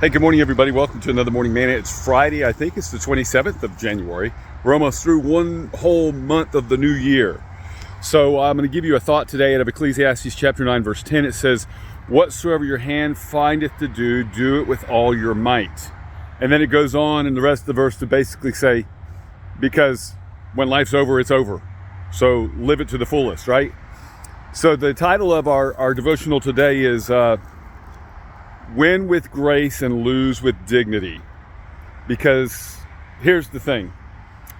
Hey, good morning, everybody. Welcome to another Morning Manna. It's Friday. I think it's the 27th of January. We're almost through one whole month of the new year. So I'm going to give you a thought today out of Ecclesiastes chapter 9, verse 10. It says, "Whatsoever your hand findeth to do, do it with all your might." And then it goes on in the rest of the verse to basically say, because when life's over, it's over. So live it to the fullest, right? So the title of our devotional today is Win with Grace and Lose with Dignity. Because here's the thing.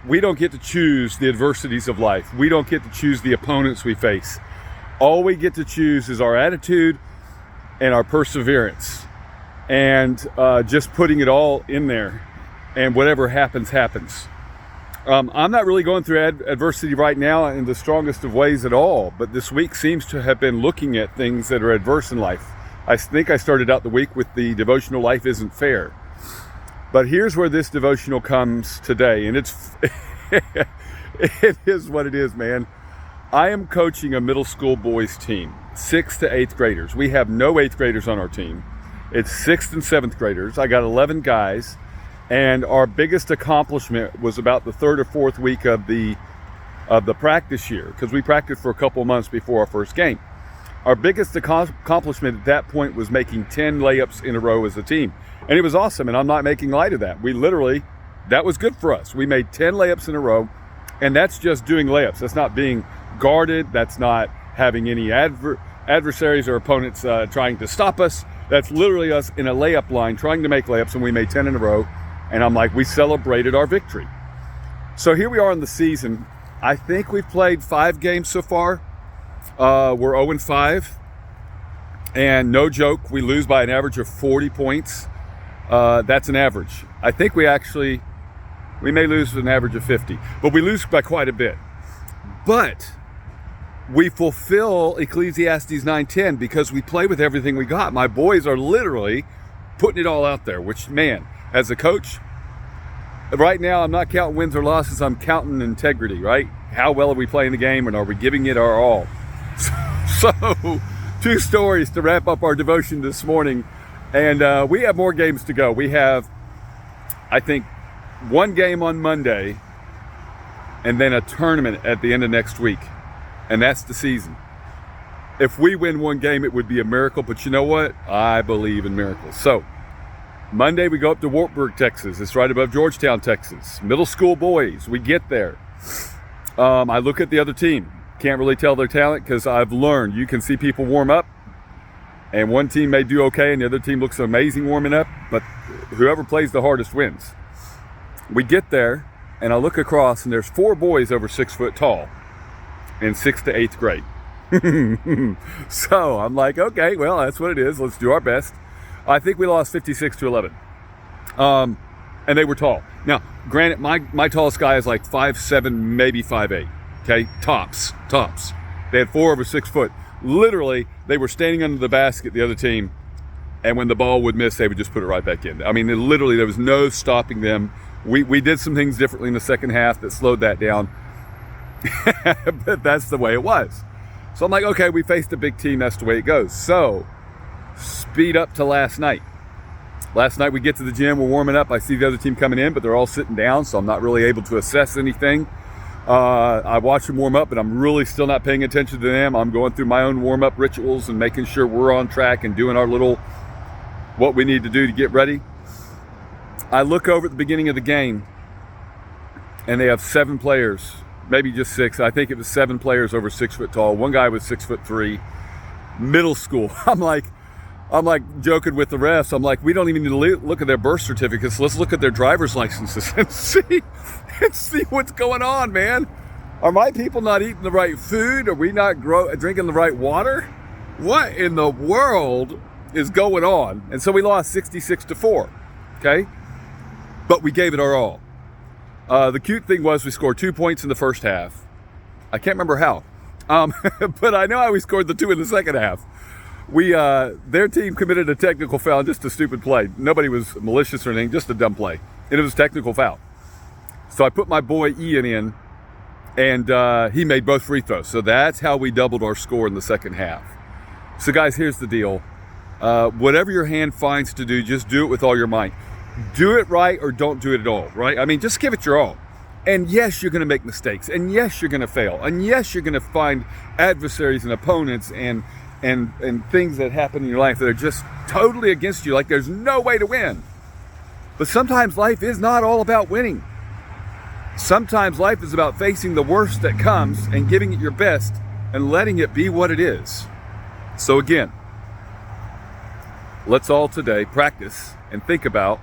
We don't get to choose the adversities of life. We don't get to choose the opponents we face. All we get to choose is our attitude and our perseverance. And just putting it all in there. And whatever happens, happens. I'm not really going through adversity right now in the strongest of ways at all. But this week seems to have been looking at things that are adverse in life. I think I started out the week with the devotional Life Isn't Fair. But here's where this devotional comes today. And it is what it is, man. I am coaching a middle school boys team, 6th to 8th graders. We have no 8th graders on our team. It's 6th and 7th graders. I got 11 guys. And our biggest accomplishment was about the 3rd or 4th week of the practice year, because we practiced for a couple months before our first game. Our biggest accomplishment at that point was making 10 layups in a row as a team. And it was awesome, and I'm not making light of that. That was good for us. We made 10 layups in a row, and that's just doing layups. That's not being guarded. That's not having any adversaries or opponents trying to stop us. That's literally us in a layup line trying to make layups, and we made 10 in a row. And I'm like, we celebrated our victory. So here we are in the season. I think we've played 5 games so far. We're 0-5, and no joke, we lose by an average of 40 points. That's an average. I think we may lose with an average of 50, but we lose by quite a bit. But we fulfill Ecclesiastes 9:10 because we play with everything we got. My boys are literally putting it all out there, which, man, as a coach, right now I'm not counting wins or losses, I'm counting integrity, right? How well are we playing the game, and are we giving it our all? So 2 stories to wrap up our devotion this morning. And we have more games to go. We have, I think, 1 game on Monday and then a tournament at the end of next week. And that's the season. If we win 1 game, it would be a miracle. But you know what? I believe in miracles. So Monday we go up to Wartburg, Texas. It's right above Georgetown, Texas. Middle school boys. We get there. I look at the other team. Can't really tell their talent because I've learned you can see people warm up, and one team may do okay and the other team looks amazing warming up, but whoever plays the hardest wins. We get there, and I look across, and there's 4 boys over 6 foot tall in 6th to 8th grade. So I'm like, okay, well, that's what it is. Let's do our best. I think we lost 56-11. And they were tall. Now, granted, my tallest guy is like 5'7", maybe 5'8". Okay, tops. They had 4 over 6 foot. Literally, they were standing under the basket, the other team, and when the ball would miss, they would just put it right back in. I mean, there was no stopping them. We did some things differently in the second half that slowed that down, but that's the way it was. So I'm like, okay, we faced a big team. That's the way it goes. So speed up to last night. Last night we get to the gym, we're warming up. I see the other team coming in, but they're all sitting down, so I'm not really able to assess anything. I watch them warm up, but I'm really still not paying attention to them. I'm going through my own warm-up rituals and making sure we're on track and doing our little what we need to do to get ready. I look over at the beginning of the game, and they have 7 players, maybe just 6. I think it was 7 players over 6 foot tall. One guy was 6'3", middle school. I'm like joking with the refs. I'm like, we don't even need to look at their birth certificates. Let's look at their driver's licenses and see what's going on, man. Are my people not eating the right food? Are we not drinking the right water? What in the world is going on? And so we lost 66-4, okay? But we gave it our all. The cute thing was we scored 2 points in the first half. I can't remember how, but I know how we scored the 2 in the second half. Their team committed a technical foul, just a stupid play. Nobody was malicious or anything, just a dumb play. And it was a technical foul. So I put my boy Ian in, and he made both free throws. So that's how we doubled our score in the second half. So guys, here's the deal. Whatever your hand finds to do, just do it with all your might. Do it right or don't do it at all, right? I mean, just give it your all. And yes, you're going to make mistakes. And yes, you're going to fail. And yes, you're going to find adversaries and opponents and things that happen in your life that are just totally against you, like there's no way to win. But sometimes life is not all about winning. Sometimes life is about facing the worst that comes and giving it your best and letting it be what it is. So again, let's all today practice and think about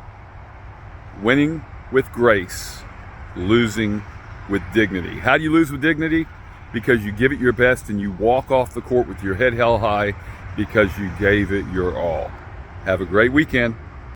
winning with grace, losing with dignity. How do you lose with dignity? Because you give it your best and you walk off the court with your head held high because you gave it your all. Have a great weekend.